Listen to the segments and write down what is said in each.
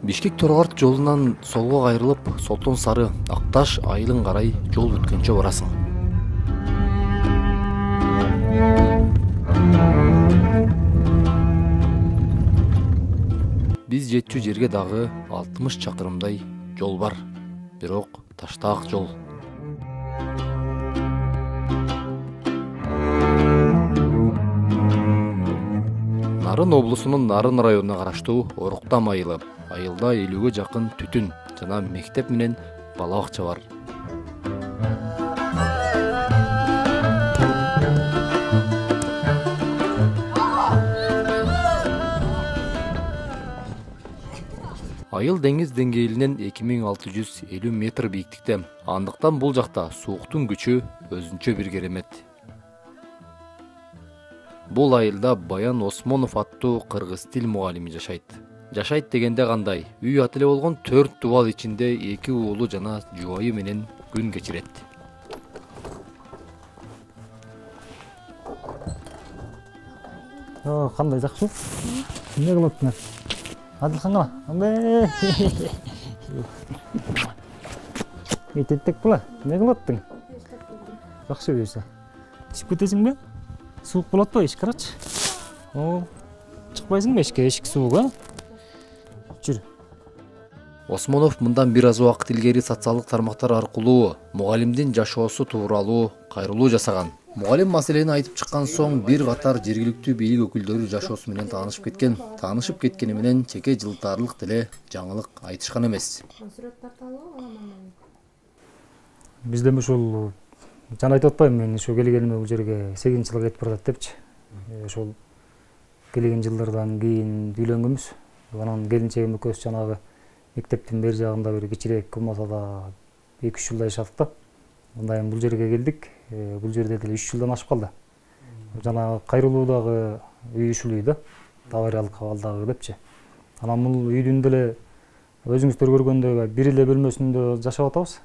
Бишкек Торғарт жолунан солго кайрылып, Солтон Сары, Акташ айылын карай жол бүткөнчө барасың. Биз жетчү жерге дагы 60 чакырымдай жол бар. Бирок таштаак жол. Нарын облусунун Нарын районуна караштуу Оруктам айылы. Айылда 50-ге жакын түтүн жана мектеп менен бала бакча бар. Айыл деңиз деңгээлинен 2650 метр бийиктикте. Андыктан бул жакта сууктун күчү өзүнчө бир керемет. Бул айылда Баян Осмонов аттуу кыргыз тил мугалими жашайт. Жашайт дегенде кандай? Үй ат эле болгон 4 дубал ичинде 2 уулу жана жубайы менен күн кечирет. Кандай жакшы? Эмне кылып атсың? Адылхан кана. Этеттек була. Эмне кылып аттың? Жакшы берсе. Чыгып кетесиңби? Суук болот ба? Эшик карачы. Чыкпайсыңбы эшикке? Эшик суук, а? Жүр. Осмонов мындан бир аз убакыт илгери социалдык тармактар аркылуу мугалимдин жашоосу тууралуу кайрылуу жасаган. Мугалим маселени айтып чыккан соң бир катар жергиликтүү бийлик өкүлдөрү жашоосу менен таанышып кеткен. Таанышып кеткени менен чеке жылтаарлык деле жаңылык айтышкан эмес. Бизден ушул жана айтып атпайбы, мен ушу келгениме бул жерге 8 жыл кетип барат депчи. Ошол келген жылдардан кийин үйлөнгөнбүз. Анан келинчегим экөөбүз жанагы мектептин бер жагында бир кичирээк болмаса да 2-3 жылдай жашадык да. Андан кийин бул жерге келдик. Бул жерде деле 3 жылдан ашып калды. Жана кайрылуудагы үй ушул үй да. Авариялык абалдагы депчи. Анан бул үйдүн деле өзүңүздөр көргөндөй бир эле бөлмөсүндө жашап атабыз.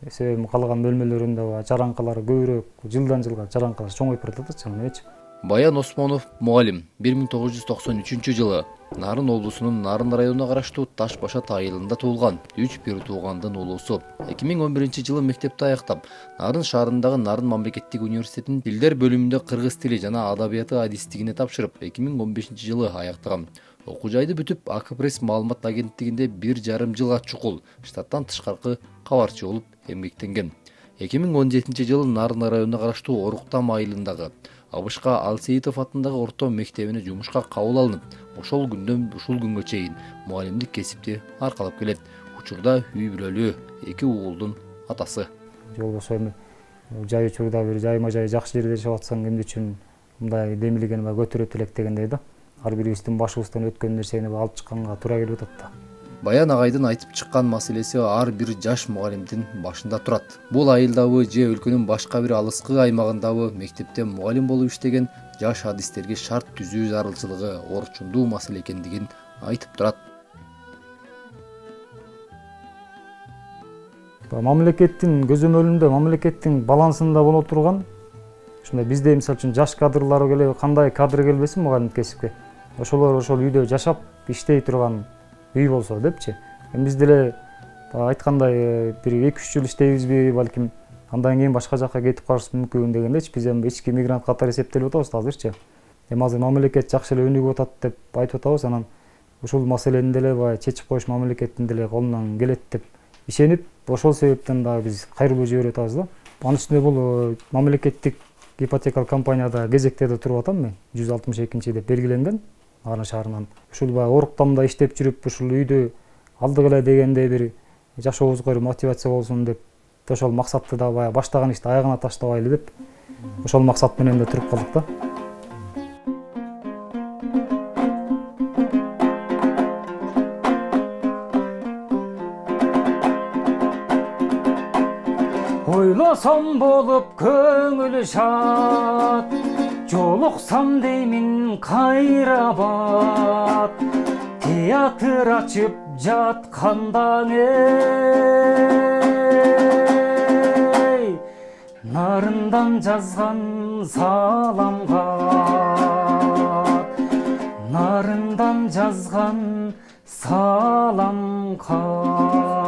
Себеби калган бөлмөлөрүндө жаранкалар көбүрөөк, жылдан жылга жаранкалар чоңоюп баратат эмнечи. Баян Осмонов мугалим 1993 жылы Нарын облусунун Нарын районуна караштуу Таш Башат айылында туулган. 3 бир туугандын уулусу. 2011 жылы мектепти аяктап, Нарын шаарындагы Нарын мамлекеттик университетинин тилдер бөлүмүндө кыргыз тили жана адабияты адистигине тапшырып, 2015 жылы аяктаган. Окуу жайды бүтүп, АК-пресс маалымат агенттигинде 1,5 жылга чукул штаттан тышкаркы кабарчы болуп эмгектенген. 2017 жылы Нарын районуна караштуу Оруктам айылындагы Абышка Алсейитов атындагы орто мектебине жумушка кабыл алынып, ошол күндөн ушул күнгө чейин мугалимдик кесипти аркалап келет. Учурда үй бүлөлүү 2 уулдун атасы. Жолбосо эми жай учурда бир жайма-жай жакшы жерде жашап атсаң, эмне үчүн мындай демилгени көтөрөт элек дегендей да. Ар бирибиздин башыбыздан өткөн нерсени алып чыкканга туура келип атат да. Баян агайдын айтып чыккан маселеси ар бир жаш мугалимдин башында турат. Бул айылдабы же өлкөнүн башка бир алыскы аймагындабы мектепте мугалим болуп иштеген жаш адистерге шарт түзүү зарылчылыгы орчундуу маселе экендигин айтып турат. Мамлекеттин көзөмөлүндө, мамлекеттин балансында боло турган ушундай бизде мисалы үчүн жаш кадрлар келе, кандай кадр келбесин мугалимдик кесипке. Ошолор ошол үйдө жашап иштей турган үй болсо депчи. Биз деле айткандай бир 2-3 жыл иштейбизби, балким андан кийин башка жакка кетип калышыбыз мүмкүн дегендечи. Биз эми ички мигрант катары эсептелип атабыз азырчы. Азыр мамлекет жакшы эле өнүгүп атат деп айтып атабыз. Анан ушул маселени деле чечип коюш мамлекеттин деле колунан келет деп ишенип, ошол себептен дагы биз кайрылуу жиберип атабыз да. Анын үстүнө бул мамлекеттик ипотекалык компанияда кезекте да туруп атам мен. 162 деп белгиленген. Нарын шаарынан. Ушул Оруктамда иштеп жүрүп, ушул үйдү алдык эле дегенде бир жашообузга мотивация болсун деп, ошол максатты да баштаган ишти аягына таштабайлы деп, ошол максат менен да туруп калдык да. Ойлосом болуп көңүл шат, жолуксам деймин кайрабат, театр ачып жатканда нарындан жазган саламга, нарындан жазган салам кал